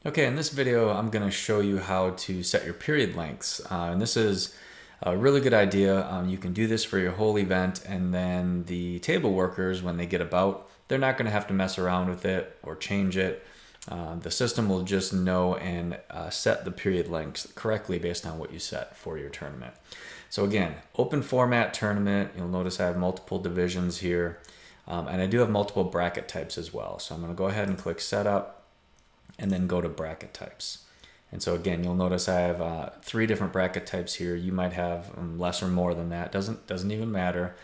Okay, in this video, I'm going to show you how to set your period lengths. And this is a really good idea. You can do this for your whole event, and then the table workers, when they get a bout, they're not going to have to mess around with it or change it. The system will just know and set the period lengths correctly based on what you set for your tournament. So again, open format tournament. You'll notice I have multiple divisions here, and I do have multiple bracket types as well. So I'm going to go ahead and click Setup, and then go to bracket types. And so again, you'll notice I have 3 different bracket types here. You might have less or more than that. Doesn't even matter.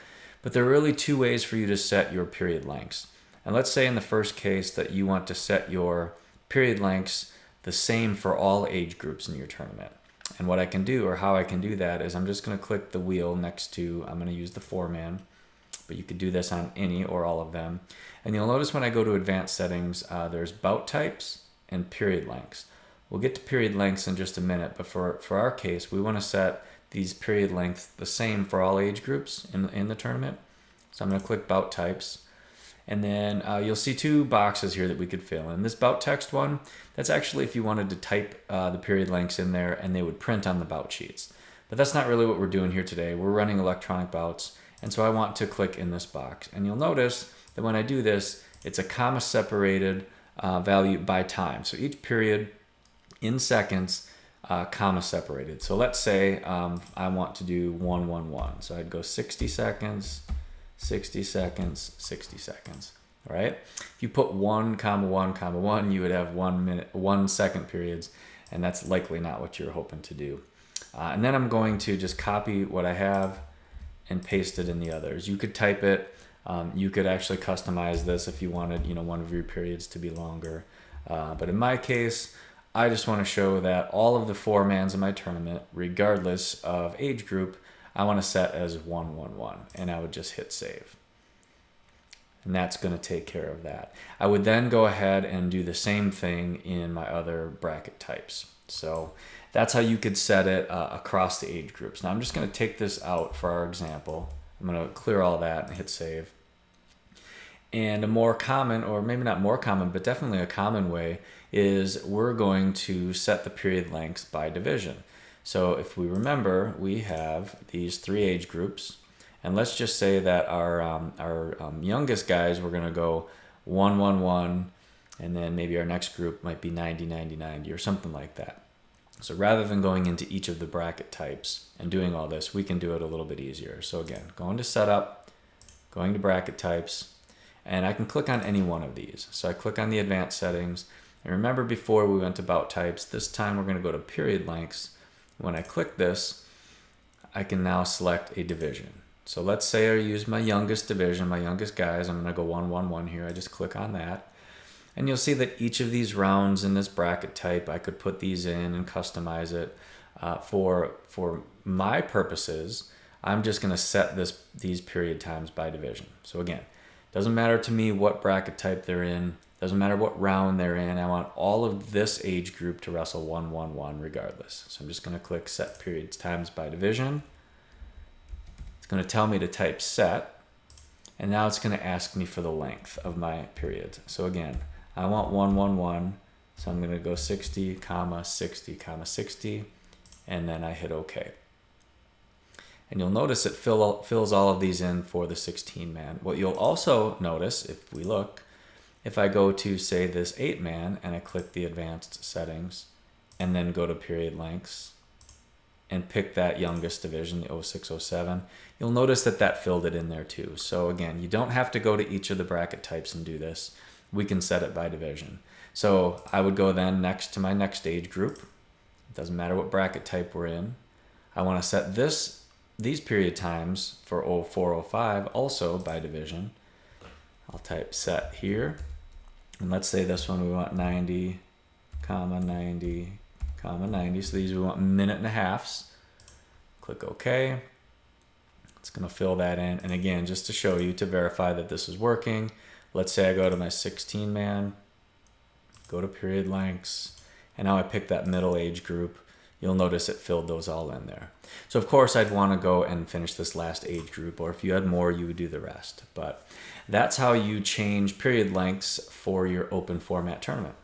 But there are really 2 ways for you to set your period lengths. And let's say in the first case that you want to set your period lengths the same for all age groups in your tournament. And what I can do, or how I can do that, is I'm just going to click the wheel next to, I'm going to use the 4-man, but you could do this on any or all of them. And you'll notice when I go to advanced settings, there's bout types and period lengths. We'll get to period lengths in just a minute, but for our case, we want to set these period lengths the same for all age groups in the tournament. So I'm going to click bout types, and then you'll see 2 boxes here that we could fill in. This bout text one, that's actually if you wanted to type the period lengths in there and they would print on the bout sheets. But that's not really what we're doing here today. We're running electronic bouts, and so I want to click in this box. And you'll notice that when I do this, it's a comma separated value by time. So each period in seconds, comma separated. So let's say I want to do 111. So I'd go 60 seconds, 60 seconds, 60 seconds. All right. If you put 1, 1, 1, you would have 1 minute, 1 second periods, and that's likely not what you're hoping to do. And then I'm going to just copy what I have and paste it in the others. You could type it. You could actually customize this if you wanted, one of your periods to be longer. But in my case, I just want to show that all of the 4-mans in my tournament, regardless of age group, I want to set as 111, and I would just hit save. And that's going to take care of that. I would then go ahead and do the same thing in my other bracket types. So that's how you could set it across the age groups. Now I'm just going to take this out for our example. I'm going to clear all that and hit save. And a more common, or maybe not more common, but definitely a common way, is we're going to set the period lengths by division. So if we remember, we have these 3 age groups, and let's just say that our youngest guys, we're going to go 111, and then maybe our next group might be 90, 90, 90, or something like that. So rather than going into each of the bracket types and doing all this, we can do it a little bit easier. So again, going to setup, going to bracket types, and I can click on any one of these. So I click on the advanced settings, and remember before we went to bout types, this time we're going to go to period lengths. When I click this, I can now select a division. So let's say I use my youngest division, my youngest guys. I'm going to go 111 here. I just click on that. And you'll see that each of these rounds in this bracket type, I could put these in and customize it. For my purposes, I'm just going to set these period times by division. So again, doesn't matter to me what bracket type they're in. Doesn't matter what round they're in. I want all of this age group to wrestle 111 regardless. So I'm just going to click set periods times by division. It's going to tell me to type set. And now it's going to ask me for the length of my periods. So again, I want 111. So I'm going to go 60, 60, 60. And then I hit OK. And you'll notice it fills all of these in for the 16-man. What you'll also notice, if we look, if I go to, say, this 8-man, and I click the advanced settings, and then go to period lengths, and pick that youngest division, the 0607, you'll notice that filled it in there too. So again, you don't have to go to each of the bracket types and do this. We can set it by division. So I would go then next to my next age group. It doesn't matter what bracket type we're in. I want to set these period times for 0405 also by division. I'll type set here, and let's say this one we want 90, 90, 90. So these we want minute and a halves. Click OK. It's going to fill that in. And again, just to show you, to verify that this is working, let's say I go to my 16-man, go to period lengths, and now I pick that middle age group. You'll notice it filled those all in there. So of course I'd want to go and finish this last age group, or if you had more, you would do the rest. But that's how you change period lengths for your open format tournament.